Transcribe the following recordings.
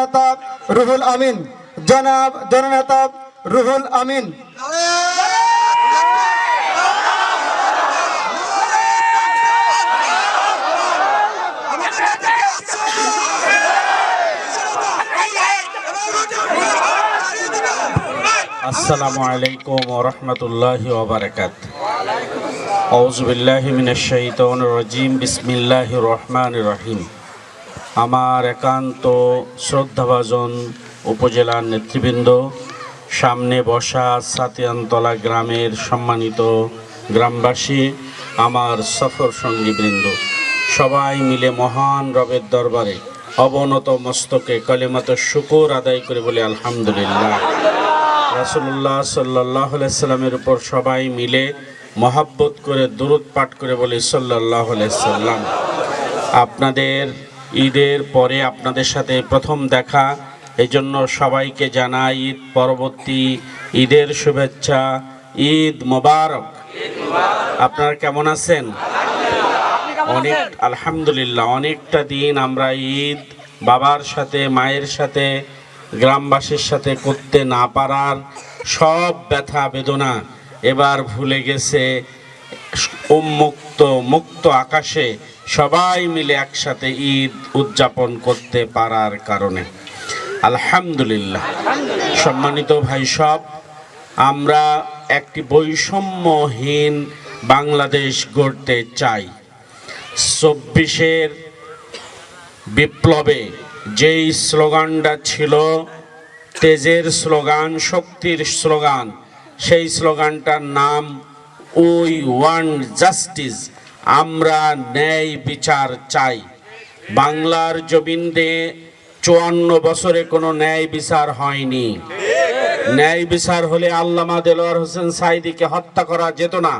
জননেতা রুহুল আমিন, জনাব জননেতা রুহুল আমিন। আসসালামু আলাইকুম ওয়া রাহমাতুল্লাহি ওয়া বারাকাতুহু। আউযু বিল্লাহি মিনাশ শাইতানির রাজীম। বিসমিল্লাহির রহমানির রহিম। আমার একান্ত শ্রদ্ধাভাজন উপজেলার নেতৃবৃন্দ, সামনে বসা সাতিয়ানতলা গ্রামের সম্মানিত গ্রামবাসী, আমার সফর সঙ্গীবৃন্দ, সবাই মিলে মহান রবের দরবারে অবনত মস্তকে কালিমাত শুকর আদায় করে বলি আলহামদুলিল্লাহ। রাসূলুল্লাহ সাল্লাল্লাহু আলাইহি সাল্লামের উপর সবাই মিলে মহাব্বত করে দুরূদ পাঠ করে বলি সাল্লাল্লাহু আলাইহি সাল্লাম। আপনাদের ঈদের পরে আপনাদের সাথে প্রথম দেখা, এই জন্য সবাইকে জানাই ঈদ পরবর্তী ঈদের শুভেচ্ছা। ঈদ মোবারক। আপনারা কেমন আছেন? অনেক আলহামদুলিল্লাহ। অনেকটা দিন আমরা ঈদ বাবার সাথে মায়ের সাথে গ্রামবাসীর সাথে করতে না পারার সব ব্যথা বেদনা এবার ভুলে গেছে। মুক্ত আকাশে সবাই মিলে একসাথে ঈদ উদযাপন করতে পারার কারণে আলহামদুলিল্লাহ। সম্মানিত ভাই সব, আমরা একটি বৈষম্যহীন বাংলাদেশ গড়তে চাই। 24-এর বিপ্লবে যেই স্লোগানটা ছিল তেজের স্লোগান, শক্তির স্লোগান, সেই স্লোগানটার নাম উই ওয়ান্ট জাস্টিস। আমরা ন্যায় বিচার চাই। বাংলার জমিনে 54 বছরে কোনো ন্যায় বিচার হয়নি। ন্যায় বিচার হলে আল্লামা দেলোয়ার হোসেন সাঈদীকে হত্যা করা যেত না।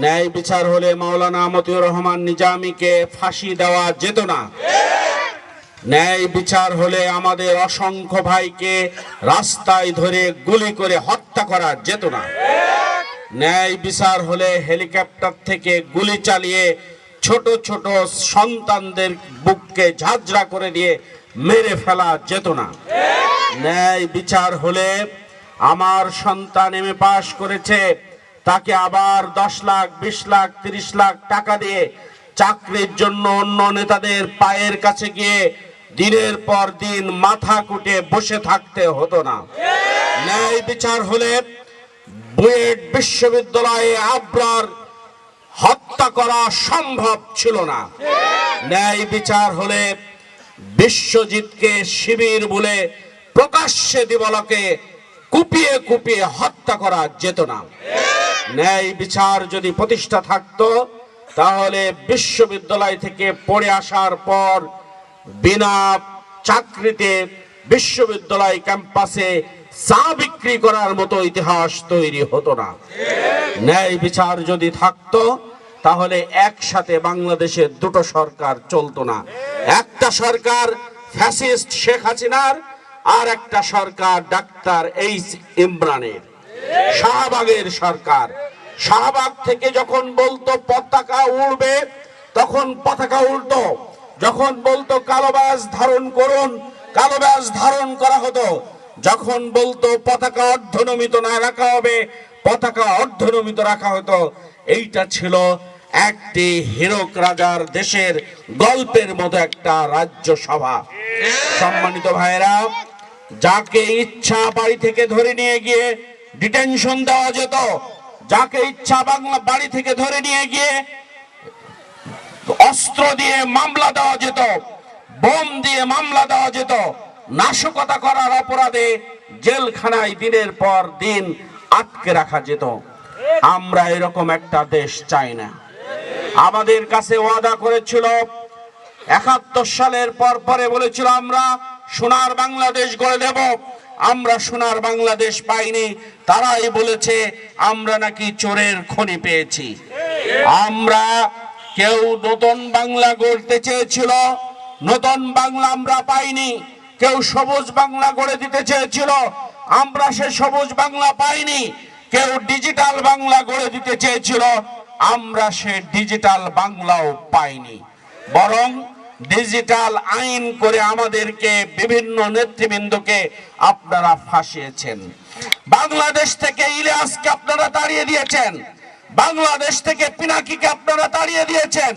ন্যায় বিচার হলে মাওলানা মতিউর রহমান নিজামীকে ফাঁসি দেওয়া যেত না। ন্যায় বিচার হলে আমাদের অসংখ্য ভাইকে রাস্তায় ধরে গুলি করে হত্যা করা যেত না। ন্যায় বিচার হলে হেলিকপ্টার থেকে গুলি চালিয়ে ছোট ছোট সন্তানদের বুককে ঝাঁঝরা করে দিয়ে মেরে ফেলা যেত না। ন্যায় বিচার হলে আমার সন্তান এমএ পাস করেছে, তাকে আবার 10 লাখ 20 লাখ 30 লাখ টাকা দিয়ে চাকরির জন্য অন্য নেতাদের পায়ের কাছে গিয়ে দিনের পর দিন মাথা কুটে বসে থাকতে হতো না। ন্যায় বিচার হলে বুয়েট বিশ্ববিদ্যালয়ে আবরার হত্যা করা সম্ভব ছিল না। ন্যায় বিচার হলে বিশ্বজিৎকে শিবির বলে প্রকাশ্যে দিবালোকে কুপিয়ে কুপিয়ে হত্যা করা যেত না। ন্যায় বিচার যদি প্রতিষ্ঠা থাকতো, তাহলে বিশ্ববিদ্যালয় থেকে পড়ে আসার পর বিনা চাকরিতে বিশ্ববিদ্যালয় ক্যাম্পাসে চা বিক্রি করার মতো ইতিহাস তৈরি হতো না। ন্যায় বিচার যদি থাকতো, তাহলে একসাথে বাংলাদেশের দুটো সরকার চলতো না। একটা সরকার ফ্যাসিস্ট শেখ হাসিনার, আর একটা সরকার ডাক্তার এইচ ইমরানের, শাহবাগের সরকার। শাহবাগ থেকে যখন বলতো পতাকা উড়বে, তখন পতাকা উড়তো। যখন বলতো কালো ব্যাজ ধারণ করুন, কালো ব্যাজ ধারণ করা হতো। যখন বলতো পতাকা অর্ধনমিত না রাখা হবে, পতাকা অর্ধনমিত রাখা হতো। এইটা ছিল একটি হীরক রাজার দেশের গল্পের মতো একটা রাজ্য সভা। সম্মানিত ভাইরা, যাকে ইচ্ছা বাড়ি থেকে ধরে নিয়ে গিয়ে ডিটেনশন দেওয়া যেত, যাকে ইচ্ছা বাড়ি থেকে ধরে নিয়ে গিয়ে অস্ত্র দিয়ে মামলা দেওয়া যেত, বোম দিয়ে মামলা দেওয়া যেত, নাশকতা করার অপরাধে জেলখানায় দিনের পর দিন আটকে রাখা যেত। আমরা এরকম একটা দেশ চাই না। আমাদের কাছে ওয়াদা করেছিল 71 সালের পরে বলেছিল আমরা সোনার বাংলাদেশ গড়ে দেব। আমরা সোনার বাংলাদেশ পাইনি। তারাই বলেছে আমরা নাকি চোরের খনি পেয়েছি। আমরা কেউ নতুন বাংলা গড়তে চেয়েছিল, নতুন বাংলা আমরা পাইনি। কেউ সবুজ বাংলা গড়ে দিতে চেয়েছিল, আমরা সে সবুজ বাংলা পাইনি। কেউ ডিজিটাল বাংলা গড়ে দিতে চেয়েছিল, আমরা সে ডিজিটাল বাংলাও পাইনি। বরং ডিজিটাল আইন করে আমাদেরকে বিভিন্ন নেতৃবৃন্দকে আপনারা ফাঁসিয়েছেন। বাংলাদেশ থেকে ইলিয়াসকে আপনারা তাড়িয়ে দিয়েছেন, বাংলাদেশ থেকে পিনাকিকে আপনারা তাড়িয়ে দিয়েছেন,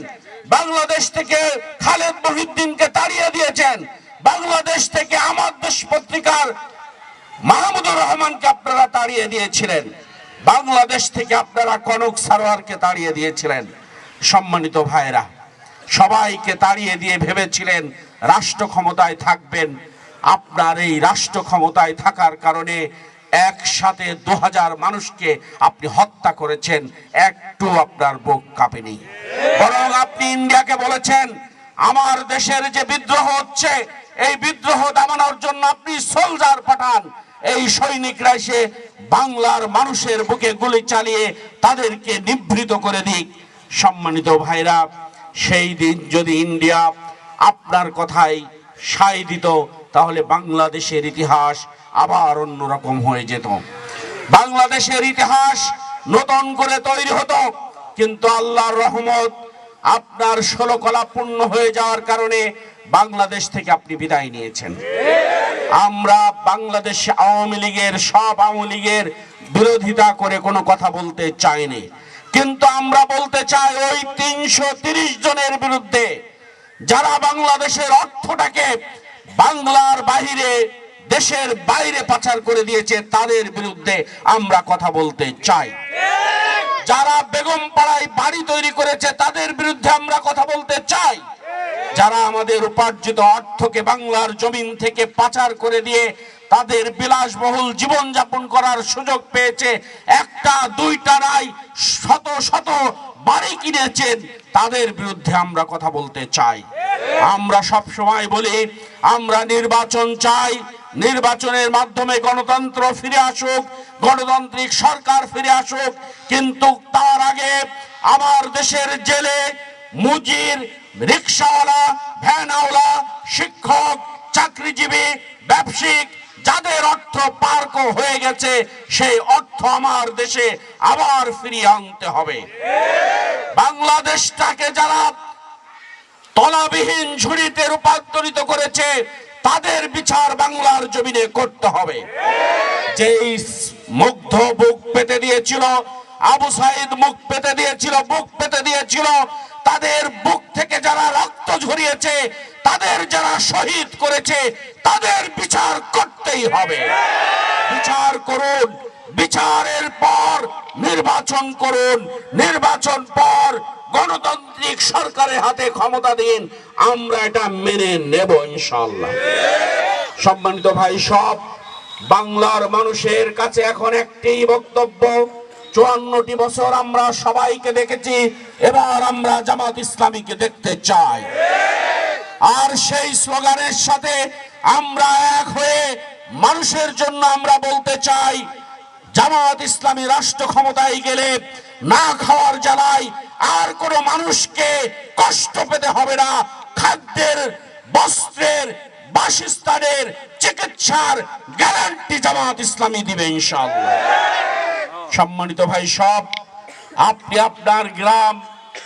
বাংলাদেশ থেকে খালেদ মহিউদ্দিনকে তাড়িয়ে দিয়েছেন, বাংলাদেশ থেকে আমার দেশ পত্রিকার মাহমুদুর রহমানকে আপনারা তাড়িয়ে দিয়েছিলেন, বাংলাদেশ থেকে আপনারা কনক সারোয়ারকে তাড়িয়ে দিয়েছিলেন। সম্মানিত ভাইরা, সবাইকে তাড়িয়ে দিয়ে ভেবেছিলেন রাষ্ট্র ক্ষমতায় থাকবেন। আপনার এই রাষ্ট্র ক্ষমতায় থাকার কারণে একসাথে 2000 মানুষকে আপনি হত্যা করেছেন, একটু আপনার বুক কাঁপেনি। বরং আপনি ইন্ডিয়াকে বলেছেন আমার দেশের যে বিদ্রোহ হচ্ছে এই বিদ্রোহ দমানোর জন্য আপনি সোলজার পাঠান, এই সৈনিকরা এসে বাংলার মানুষের বুকে গুলি চালিয়ে তাদেরকে নিবৃত করে দিক। সম্মানিত ভাইরা, সেই দিন যদি ইন্ডিয়া আপনার কথায় সায় দিত তাহলে বাংলাদেশের ইতিহাস আবার অন্যরকম হয়ে যেত, বাংলাদেশের ইতিহাস নতুন করে তৈরি হতো। কিন্তু আল্লাহর রহমত, আপনার 16 কলা পূর্ণ হয়ে যাওয়ার কারণে বাংলাদেশ থেকে আপনি বিদায় নিয়েছেন। আমরা বাংলাদেশ আওয়ামী লীগের সব আওয়ামী লীগের বিরোধিতা করে কোনো কথা বলতে চাইনি, কিন্তু আমরা বলতে চাই ওই 330 জনের বিরুদ্ধে যারা বাংলাদেশের অর্থটাকে বাংলার বাইরে, দেশের বাইরে পাচার করে দিয়েছে তাদের বিরুদ্ধে আমরা কথা বলতে চাই। যারা বেগম পাড়ায় বাড়ি তৈরি করেছে তাদের বিরুদ্ধে আমরা কথা বলতে চাই। যারা আমাদের উপার্জিত অর্থকে বাংলার জমিন থেকে পাচার করে দিয়ে তাদের বিলাসবহুল জীবন যাপন করার সুযোগ পেয়েছে, একটা দুইটা নাই, শত শত বাড়ি কিনেছেন, তাদের বিরুদ্ধে আমরা কথা বলতে চাই। আমরা সব সময় বলি আমরা নির্বাচন চাই, নির্বাচনের মাধ্যমে গণতন্ত্র ফিরে আসুক, গণতান্ত্রিক সরকার ফিরে আসুক, কিন্তু তার আগে আমার দেশের জেলে, মুজির, রিকশাওয়ালা, ভ্যানওয়ালা, শিক্ষক, চাকরিজীবী, ব্যবসায়িক যাদের অর্থ পার্ক হয়ে গেছে সেই অর্থ আমার দেশে আবার ফিরিয়ে আনতে হবে। বাংলাদেশটাকে যারা তলাবিহীন ঝুড়িতে রূপান্তরিত করেছে তাদের বিচার বাংলার জমিনে করতে হবে। যেই মুগ্ধ বুক পেতে দিয়েছিল, আবু সাইদ মুখ পেতে দিয়েছিল, বুক পেতে দিয়েছিল, তাদের বুক থেকে যারা রক্ত ঝরিয়েছে, তাদের যারা শহীদ করেছে তাদের বিচার করতেই হবে। বিচার করুন, বিচারের পর নির্বাচন করুন, নির্বাচন পর গণতান্ত্রিক সরকারের হাতে ক্ষমতা দিন, আমরা এটা মেনে নেব ইনশাআল্লাহ। সম্মানিত ভাই, সব বাংলার মানুষের কাছে এখন একটি বক্তব্য, 54টি বছর আমরা সবাইকে দেখেছি, এবার আমরা জামাত ইসলামীকে দেখতে চাই। আর সেই স্লোগানের সাথে আমরা এক হয়ে মানুষের জন্য আমরা বলতে চাই, জামাত ইসলামী রাষ্ট্র ক্ষমতায় গেলে না খাওয়ার জ্বালায় আর কোনো মানুষকে কষ্ট পেতে হবে না, খাদ্যের, বস্ত্রের, বাসস্থানের, চিকিৎসার গ্যারান্টি জামাত ইসলামী দিবে ইনশাআল্লাহ। সম্মানিত ভাই, সব আপনি আপনার গ্রাম,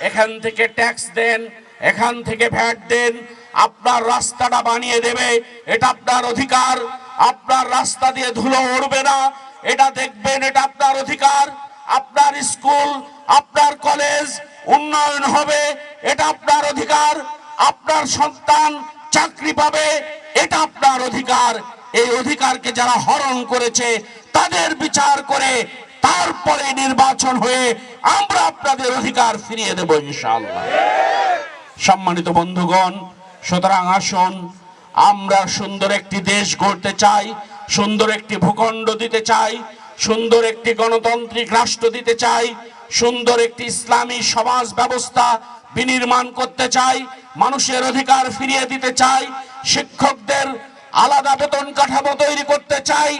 এখান থেকে ট্যাক্স দেন, এখান থেকে ভ্যাট দেন, আপনার রাস্তাটা বানিয়ে দেবে, এটা আপনার অধিকার। আপনার রাস্তা দিয়ে ধুলো উড়বে না, এটা দেখবেন, এটা আপনার অধিকার। আপনার স্কুল, আপনার কলেজ উন্নয়ন হবে, এটা আপনার অধিকার। আপনার সন্তান চাকরি পাবে, এটা আপনার অধিকার। এই অধিকারকে যারা হরণ করেছে তাদের বিচার করে তারপরে নির্বাচন হয়ে আমরা আপনাদের অধিকার ফিরিয়ে দেব ইনশাআল্লাহ। সম্মানিত বন্ধুগণ, সুতরাং আসুন, আমরা সুন্দর একটি দেশ গড়তে চাই, সুন্দর একটি ভূখণ্ড দিতে চাই, সুন্দর একটি গণতান্ত্রিক রাষ্ট্র দিতে চাই, সুন্দর একটি ইসলামী সমাজ ব্যবস্থা বিনির্মাণ করতে চাই, মানুষের অধিকার ফিরিয়ে দিতে চাই, শিক্ষকদের আলাদা বেতন কাঠামো তৈরি করতে চাই,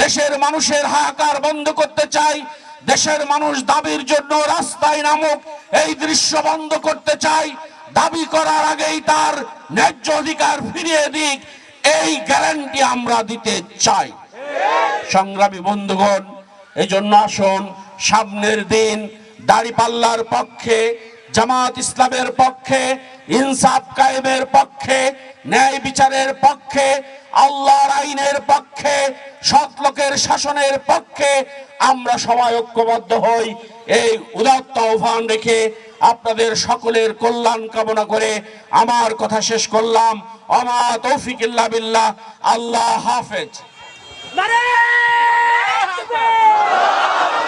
দেশের মানুষের হাহাকার বন্ধ করতে চাই, দেশের মানুষ দাবির জন্য রাস্তায় নামুক এই দৃশ্য বন্ধ করতে চাই, দাবি করার আগেই তার ন্যায্য অধিকার ফিরিয়ে দিক, এই গ্যারান্টি আমরা দিতে চাই। সংগ্রামী বন্ধুগণ, এই জন্য আসুন সামনের দিন দাঁড়িপাল্লার পক্ষে জামাত ইসলামের পক্ষে, ইনসাফ কায়েমের পক্ষে, ন্যায় বিচারের পক্ষে, আল্লাহর আইনের পক্ষে, সৎ লোকের শাসনের পক্ষে আমরা সবাই ঐক্যবদ্ধ হই। এই উদাত্ত আহ্বান রেখে আপনাদের সকলের কল্যাণ কামনা করে আমার কথা শেষ করলাম। আমা তৌফিক ইল্লা বিল্লাহ। আল্লাহ হাফেজ।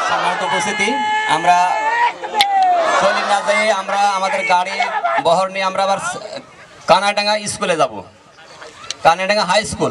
সম্মানিত উপস্থিতি, আমরা চলি না যেয়ে আমরা আমাদের গাড়ি বহর নিয়ে আমরা আবার কানাডাঙ্গা স্কুলে যাব, কানাডাঙ্গা হাই স্কুল।